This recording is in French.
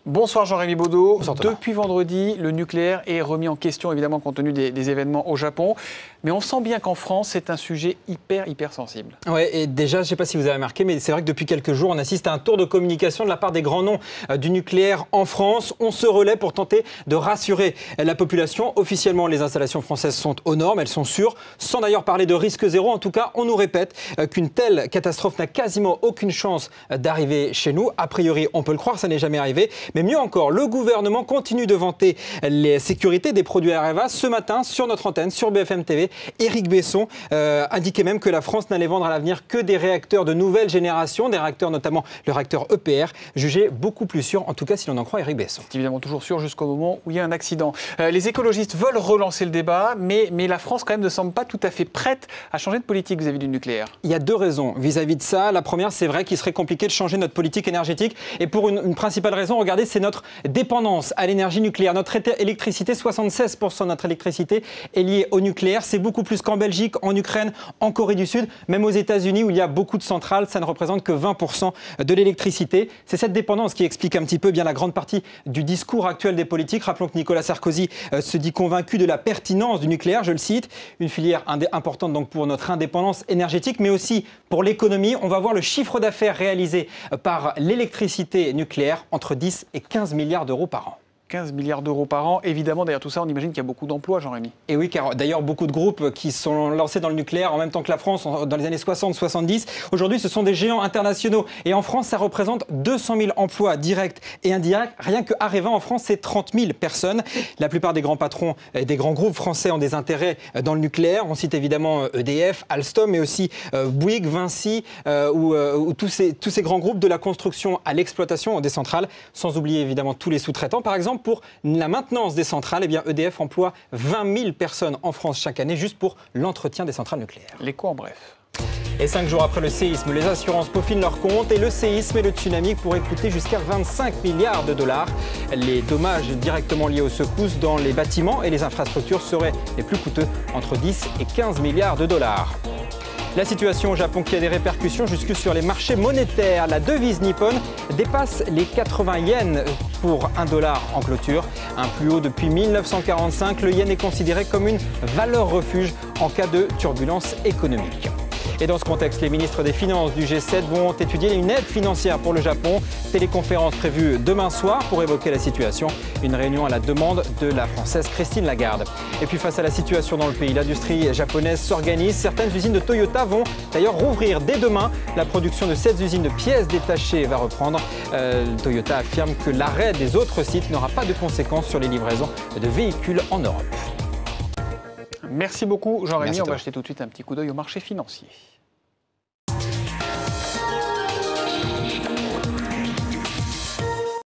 Bonsoir Jean-Rémy Baudot. Bonsoir Thomas. Depuis vendredi, le nucléaire est remis en question, évidemment, compte tenu des événements au Japon. Mais on sent bien qu'en France, c'est un sujet hyper sensible. Ouais, et déjà, je ne sais pas si vous avez remarqué, mais c'est vrai que depuis quelques jours, on assiste à un tour de communication de la part des grands noms du nucléaire en France. On se relaie pour tenter de rassurer la population. Officiellement, les installations françaises sont aux normes, elles sont sûres, sans d'ailleurs parler de risque zéro. En tout cas, on nous répète qu'une telle catastrophe n'a quasiment aucune chance d'arriver chez nous. A priori, on peut le croire, ça n'est jamais arrivé. Mais mieux encore, le gouvernement continue de vanter les sécurités des produits Areva. Ce matin, sur notre antenne, sur BFM TV, Éric Besson indiquait même que la France n'allait vendre à l'avenir que des réacteurs de nouvelle génération, des réacteurs notamment le réacteur EPR, jugé beaucoup plus sûr, en tout cas si l'on en croit Éric Besson. C'est évidemment toujours sûr jusqu'au moment où il y a un accident. Les écologistes veulent relancer le débat, mais la France quand même ne semble pas tout à fait prête à changer de politique vis-à-vis du nucléaire. Il y a deux raisons vis-à-vis de ça. La première, c'est vrai qu'il serait compliqué de changer notre politique énergétique. Et pour une principale raison, regardez, c'est notre dépendance à l'énergie nucléaire. Notre électricité, 76% de notre électricité est liée au nucléaire. C'est beaucoup plus qu'en Belgique, en Ukraine, en Corée du Sud, même aux États-Unis où il y a beaucoup de centrales. Ça ne représente que 20% de l'électricité. C'est cette dépendance qui explique un petit peu bien la grande partie du discours actuel des politiques. Rappelons que Nicolas Sarkozy se dit convaincu de la pertinence du nucléaire, je le cite. Une filière importante donc pour notre indépendance énergétique, mais aussi pour l'économie. On va voir le chiffre d'affaires réalisé par l'électricité nucléaire entre 10 et 15 milliards d'euros par an. 15 milliards d'euros par an. Évidemment, derrière tout ça, on imagine qu'il y a beaucoup d'emplois, Jean-Rémy. Et oui, car d'ailleurs, beaucoup de groupes qui sont lancés dans le nucléaire en même temps que la France dans les années 60-70, aujourd'hui, ce sont des géants internationaux. Et en France, ça représente 200 000 emplois directs et indirects. Rien que Areva, en France, c'est 30 000 personnes. La plupart des grands patrons des grands groupes français ont des intérêts dans le nucléaire. On cite évidemment EDF, Alstom, mais aussi Bouygues, Vinci, ou tous ces grands groupes de la construction à l'exploitation des centrales, sans oublier évidemment tous les sous-traitants. Par exemple, pour la maintenance des centrales, eh bien EDF emploie 20 000 personnes en France chaque année juste pour l'entretien des centrales nucléaires. L'écho en bref. Et 5 jours après le séisme, les assurances peaufinent leurs comptes et le séisme et le tsunami pourraient coûter jusqu'à 25 milliards de dollars. Les dommages directement liés aux secousses dans les bâtiments et les infrastructures seraient les plus coûteux, entre 10 et 15 milliards de dollars. La situation au Japon qui a des répercussions jusque sur les marchés monétaires. La devise nippone dépasse les 80 yens pour $1 en clôture. Un plus haut depuis 1945, le yen est considéré comme une valeur refuge en cas de turbulence économique. Et dans ce contexte, les ministres des Finances du G7 vont étudier une aide financière pour le Japon. Téléconférence prévue demain soir pour évoquer la situation. Une réunion à la demande de la Française Christine Lagarde. Et puis face à la situation dans le pays, l'industrie japonaise s'organise. Certaines usines de Toyota vont d'ailleurs rouvrir dès demain. La production de 7 usines de pièces détachées va reprendre. Toyota affirme que l'arrêt des autres sites n'aura pas de conséquences sur les livraisons de véhicules en Europe. Merci beaucoup Jean-Rémy. On va Thomas. jeter tout de suite un petit coup d'œil au marché financier.